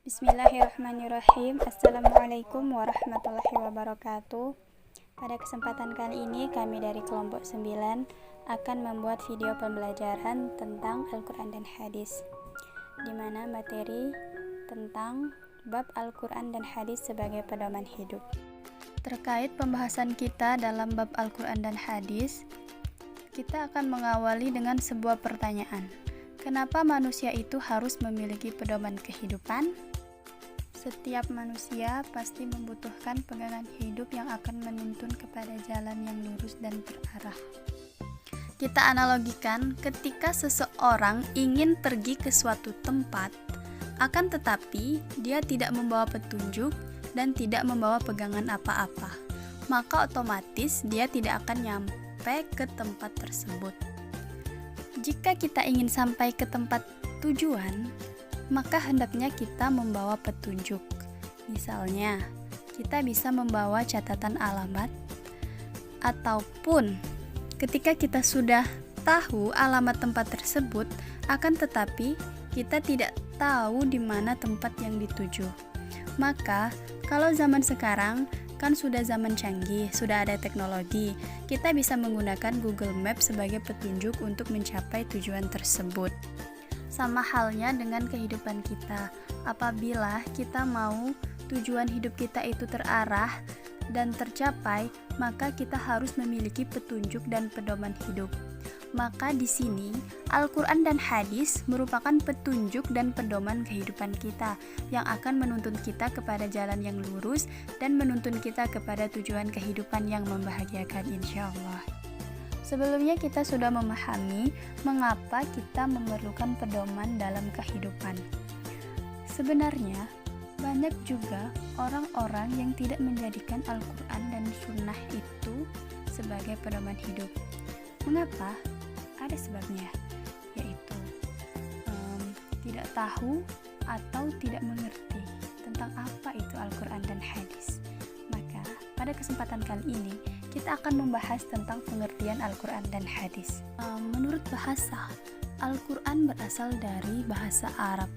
Bismillahirrahmanirrahim. Assalamualaikum warahmatullahi wabarakatuh. Pada kesempatan kali ini kami dari kelompok 9 akan membuat video pembelajaran tentang Al-Quran dan Hadis, di mana materi tentang bab Al-Quran dan Hadis sebagai pedoman hidup. Terkait pembahasan kita dalam bab Al-Quran dan Hadis, kita akan mengawali dengan sebuah pertanyaan. Kenapa manusia itu harus memiliki pedoman kehidupan? Setiap manusia pasti membutuhkan pegangan hidup yang akan menuntun kepada jalan yang lurus dan terarah. Kita analogikan ketika seseorang ingin pergi ke suatu tempat, akan tetapi dia tidak membawa petunjuk dan tidak membawa pegangan apa-apa, maka otomatis dia tidak akan nyampe ke tempat tersebut. Jika kita ingin sampai ke tempat tujuan, maka hendaknya kita membawa petunjuk. Misalnya, kita bisa membawa catatan alamat, ataupun ketika kita sudah tahu alamat tempat tersebut, akan tetapi kita tidak tahu di mana tempat yang dituju. Maka, kalau zaman sekarang kan sudah zaman canggih, sudah ada teknologi, kita bisa menggunakan Google Maps sebagai petunjuk untuk mencapai tujuan tersebut. Sama halnya dengan kehidupan kita. Apabila kita mau tujuan hidup kita itu terarah dan tercapai, maka kita harus memiliki petunjuk dan pedoman hidup. Maka di sini Al-Quran dan Hadis merupakan petunjuk dan pedoman kehidupan kita yang akan menuntun kita kepada jalan yang lurus dan menuntun kita kepada tujuan kehidupan yang membahagiakan insya Allah. Sebelumnya kita sudah memahami mengapa kita memerlukan pedoman dalam kehidupan. Sebenarnya banyak juga orang-orang yang tidak menjadikan Al-Quran dan Sunnah itu sebagai pedoman hidup. Mengapa? Ada sebabnya, yaitu tidak tahu atau tidak mengerti tentang apa itu Al-Quran dan Hadis. Maka pada kesempatan kali ini kita akan membahas tentang pengertian Al-Quran dan Hadis. Menurut bahasa, Al-Quran berasal dari bahasa Arab,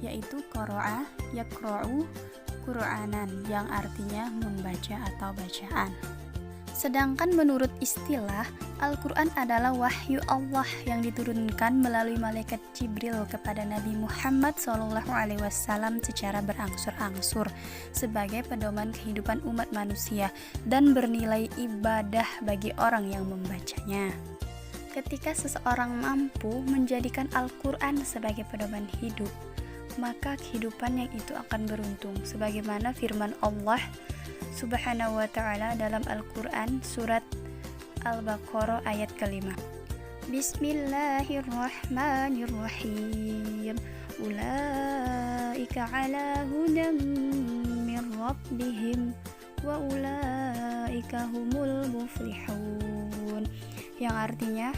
yaitu qara'a, yaqra'u, Qur'anan, yang artinya membaca atau bacaan. Sedangkan menurut istilah, Al-Quran adalah wahyu Allah yang diturunkan melalui malaikat Jibril kepada Nabi Muhammad SAW secara berangsur-angsur sebagai pedoman kehidupan umat manusia dan bernilai ibadah bagi orang yang membacanya. Ketika seseorang mampu menjadikan Al-Quran sebagai pedoman hidup, maka kehidupan yang itu akan beruntung, sebagaimana firman Allah Subhanahu wa ta'ala dalam Al-Quran surat Al-Baqarah ayat ke-5. Bismillahirrahmanirrahim. Ulaika ala hudan min rabbihim wa ulaika humul muflihun. Yang artinya,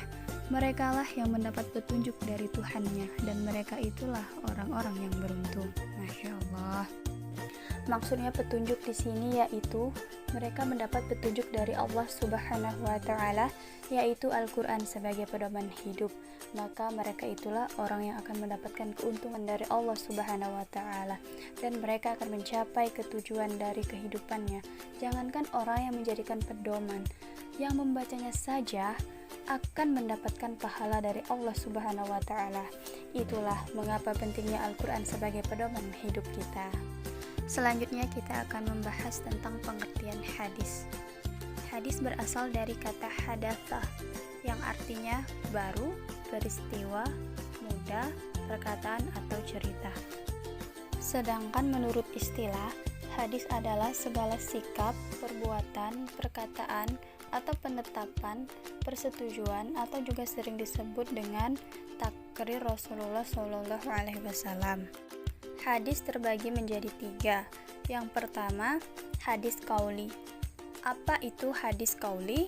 merekalah yang mendapat petunjuk dari Tuhannya dan mereka itulah orang-orang yang beruntung. Masya Allah. Maksudnya petunjuk di sini yaitu mereka mendapat petunjuk dari Allah Subhanahu wa ta'ala, yaitu Al-Quran sebagai pedoman hidup. Maka mereka itulah orang yang akan mendapatkan keuntungan dari Allah Subhanahu wa ta'ala dan mereka akan mencapai ketujuan dari kehidupannya. Jangankan orang yang menjadikan pedoman, yang membacanya saja akan mendapatkan pahala dari Allah Subhanahu wa ta'ala. Itulah mengapa pentingnya Al-Quran sebagai pedoman hidup kita. Selanjutnya kita akan membahas tentang pengertian hadis. Hadis berasal dari kata hadatsah yang artinya baru, peristiwa, mudah, perkataan atau cerita. Sedangkan menurut istilah, hadis adalah segala sikap, perbuatan, perkataan, atau penetapan, persetujuan, atau juga sering disebut dengan takrir Rasulullah SAW. Hadis terbagi menjadi 3. Yang pertama, hadis qauli. Apa itu hadis qauli?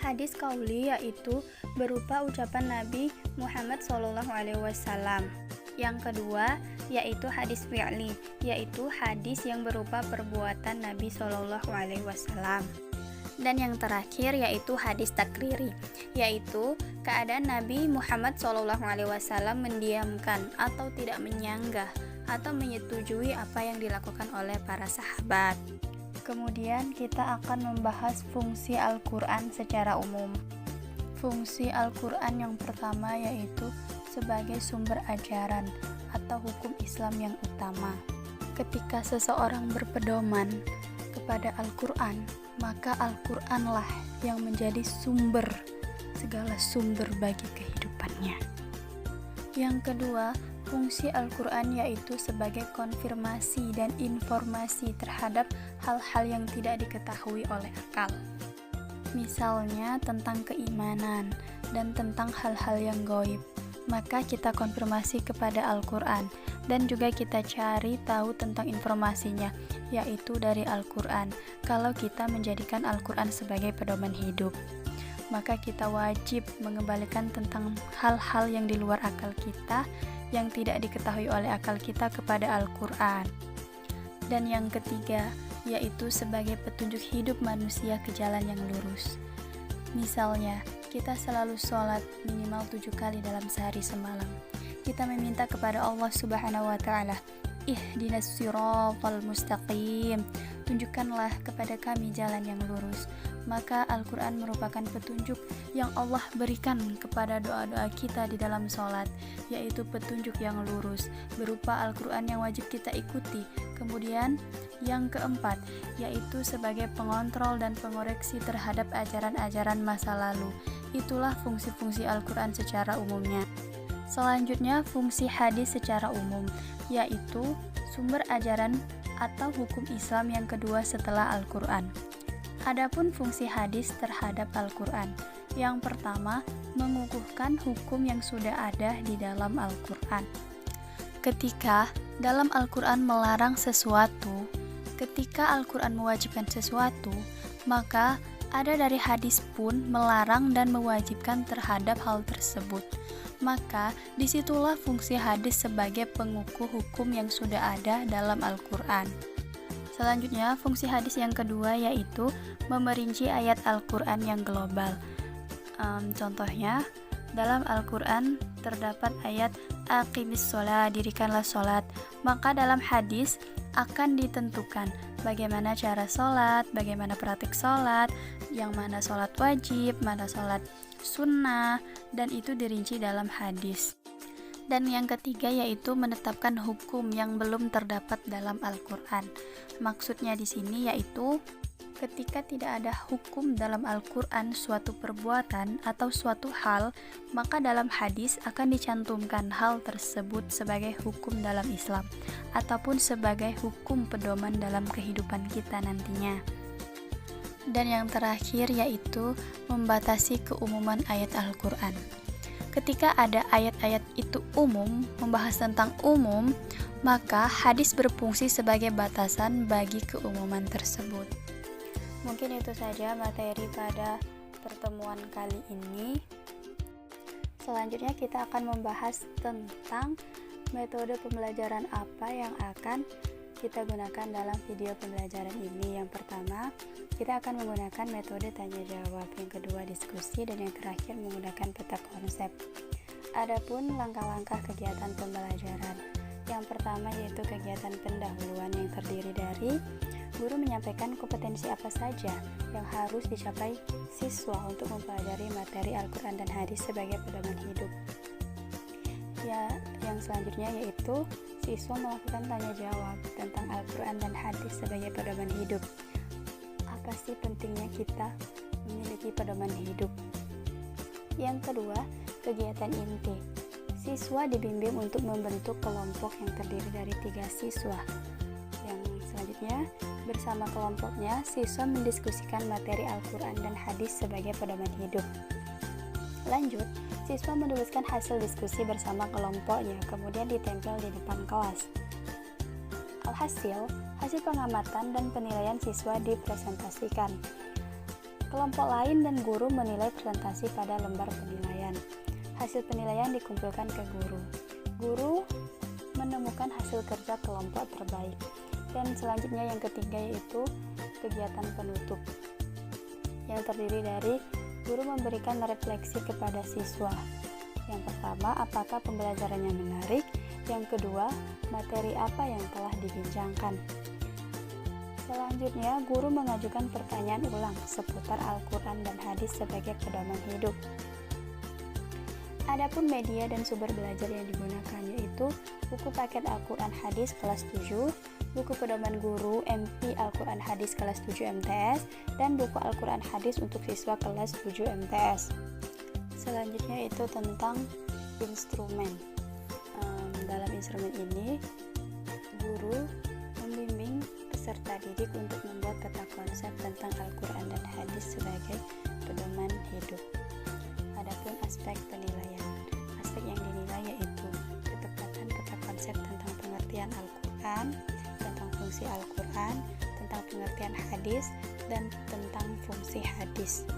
Hadis qauli yaitu berupa ucapan Nabi Muhammad SAW. Yang kedua, yaitu hadis fi'li, yaitu hadis yang berupa perbuatan Nabi SAW. Dan yang terakhir yaitu hadis takriri, yaitu keadaan Nabi Muhammad SAW mendiamkan atau tidak menyanggah atau menyetujui apa yang dilakukan oleh para sahabat. Kemudian kita akan membahas fungsi Al-Quran secara umum. Fungsi Al-Quran yang pertama yaitu sebagai sumber ajaran atau hukum Islam yang utama. Ketika seseorang berpedoman kepada Al-Quran, maka Al-Quranlah yang menjadi segala sumber bagi kehidupannya. Yang kedua, fungsi Al-Quran yaitu sebagai konfirmasi dan informasi terhadap hal-hal yang tidak diketahui oleh akal. Misalnya tentang keimanan dan tentang hal-hal yang gaib, maka kita konfirmasi kepada Al-Quran dan juga kita cari tahu tentang informasinya, yaitu dari Al-Quran. Kalau kita menjadikan Al-Quran sebagai pedoman hidup, maka kita wajib mengembalikan tentang hal-hal yang di luar akal kita, yang tidak diketahui oleh akal kita kepada Al-Quran. Dan yang ketiga, yaitu sebagai petunjuk hidup manusia ke jalan yang lurus. Misalnya, kita selalu sholat minimal 7 kali dalam sehari semalam. Kita meminta kepada Allah Subhanahu wa Ta'ala, ihdinas siratal mustaqim, tunjukkanlah kepada kami jalan yang lurus. Maka Al-Quran merupakan petunjuk yang Allah berikan kepada doa-doa kita di dalam sholat, yaitu petunjuk yang lurus berupa Al-Quran yang wajib kita ikuti. Kemudian yang keempat, yaitu sebagai pengontrol dan pengoreksi terhadap ajaran-ajaran masa lalu. Itulah fungsi-fungsi Al-Quran secara umumnya. Selanjutnya, fungsi hadis secara umum, yaitu sumber ajaran atau hukum Islam yang kedua setelah Al-Quran. Adapun fungsi hadis terhadap Al-Quran, yang pertama, mengukuhkan hukum yang sudah ada di dalam Al-Quran. Ketika dalam Al-Quran melarang sesuatu, ketika Al-Quran mewajibkan sesuatu, maka ada dari hadis pun melarang dan mewajibkan terhadap hal tersebut. Maka disitulah fungsi hadis sebagai pengukuh hukum yang sudah ada dalam Al-Quran. Selanjutnya, fungsi hadis yang kedua yaitu memerinci ayat Al-Quran yang global. Contohnya, dalam Al-Quran terdapat ayat aqimis sholat, dirikanlah sholat. Maka dalam hadis akan ditentukan bagaimana cara sholat, bagaimana praktik sholat, yang mana sholat wajib, mana sholat sunnah, dan itu dirinci dalam hadis. Dan yang ketiga yaitu menetapkan hukum yang belum terdapat dalam Al-Quran. Maksudnya di sini yaitu ketika tidak ada hukum dalam Al-Quran suatu perbuatan atau suatu hal, maka dalam hadis akan dicantumkan hal tersebut sebagai hukum dalam Islam ataupun sebagai hukum pedoman dalam kehidupan kita nantinya. Dan yang terakhir yaitu membatasi keumuman ayat Al-Quran. Ketika ada ayat-ayat itu umum, membahas tentang umum, maka hadis berfungsi sebagai batasan bagi keumuman tersebut. Mungkin itu saja materi pada pertemuan kali ini. Selanjutnya kita akan membahas tentang metode pembelajaran apa yang akan kita gunakan dalam video pembelajaran ini. Yang pertama, kita akan menggunakan metode tanya jawab, yang kedua diskusi, dan yang terakhir menggunakan peta konsep. Adapun langkah-langkah kegiatan pembelajaran, yang pertama yaitu kegiatan pendahuluan yang terdiri dari guru menyampaikan kompetensi apa saja yang harus dicapai siswa untuk mempelajari materi Al-Quran dan hadis sebagai pedoman hidup. Ya, yang selanjutnya yaitu siswa melakukan tanya jawab tentang Al-Quran dan hadis sebagai pedoman hidup. Apa sih pentingnya kita memiliki pedoman hidup? Yang kedua, kegiatan inti. Siswa dibimbing untuk membentuk kelompok yang terdiri dari 3 siswa. Yang selanjutnya, bersama kelompoknya, siswa mendiskusikan materi Al-Quran dan hadis sebagai pedoman hidup. Lanjut, siswa menuliskan hasil diskusi bersama kelompoknya, kemudian ditempel di depan kelas. Alhasil, hasil pengamatan dan penilaian siswa dipresentasikan. Kelompok lain dan guru menilai presentasi pada lembar penilaian. Hasil penilaian dikumpulkan ke guru. Guru menemukan hasil kerja kelompok terbaik. Dan selanjutnya yang ketiga yaitu kegiatan penutup, yang terdiri dari guru memberikan refleksi kepada siswa. Yang pertama, apakah pembelajarannya menarik? Yang kedua, materi apa yang telah dibincangkan. Selanjutnya, guru mengajukan pertanyaan ulang seputar Al-Quran dan hadis sebagai pedoman hidup. Adapun media dan sumber belajar yang digunakan yaitu buku paket Al-Quran Hadis kelas 7, buku pedoman guru MP Al-Quran Hadis kelas 7 MTS, dan buku Al-Quran Hadis untuk siswa kelas 7 MTS. Selanjutnya itu tentang instrumen. Dalam instrumen ini, guru membimbing peserta didik untuk membuat peta konsep tentang Al-Quran dan hadis sebagai pedoman hidup. Adapun aspek penilaian, aspek yang dinilai yaitu ketepatan peta konsep tentang pengertian Al-Quran, tentang fungsi Al-Quran, tentang pengertian hadis, dan tentang fungsi hadis.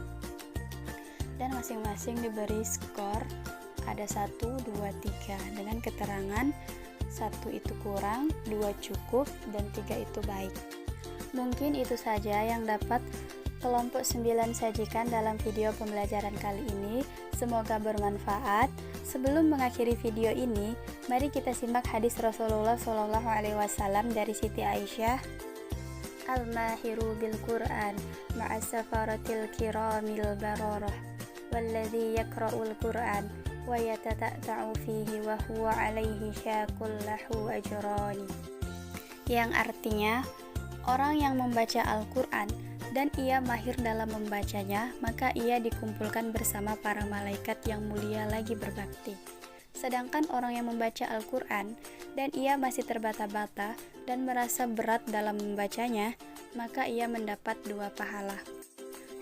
Dan masing-masing diberi skor ada 1, 2, 3 dengan keterangan 1 itu kurang, 2 cukup, dan 3 itu baik. Mungkin itu saja yang dapat kelompok 9 sajikan dalam video pembelajaran kali ini. Semoga bermanfaat. Sebelum mengakhiri video ini, mari kita simak hadis Rasulullah SAW dari Siti Aisyah. Al-mahiru bil Qur'an ma'as safaratil kiramil bararah walladhi yakra'ul Qur'an wa yatata'u fihi wa huwa alaihi syakul lahu ajrani. Yang artinya, orang yang membaca Al-Quran dan ia mahir dalam membacanya, maka ia dikumpulkan bersama para malaikat yang mulia lagi berbakti. Sedangkan orang yang membaca Al-Quran dan ia masih terbata-bata dan merasa berat dalam membacanya, maka ia mendapat 2 pahala.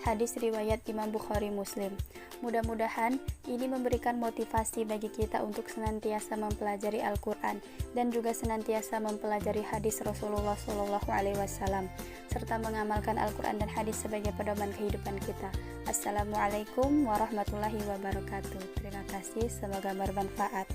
Hadis riwayat Imam Bukhari Muslim. Mudah-mudahan ini memberikan motivasi bagi kita untuk senantiasa mempelajari Al-Quran dan juga senantiasa mempelajari hadis Rasulullah SAW serta mengamalkan Al-Quran dan hadis sebagai pedoman kehidupan kita. Assalamualaikum warahmatullahi wabarakatuh. Terima kasih, semoga bermanfaat.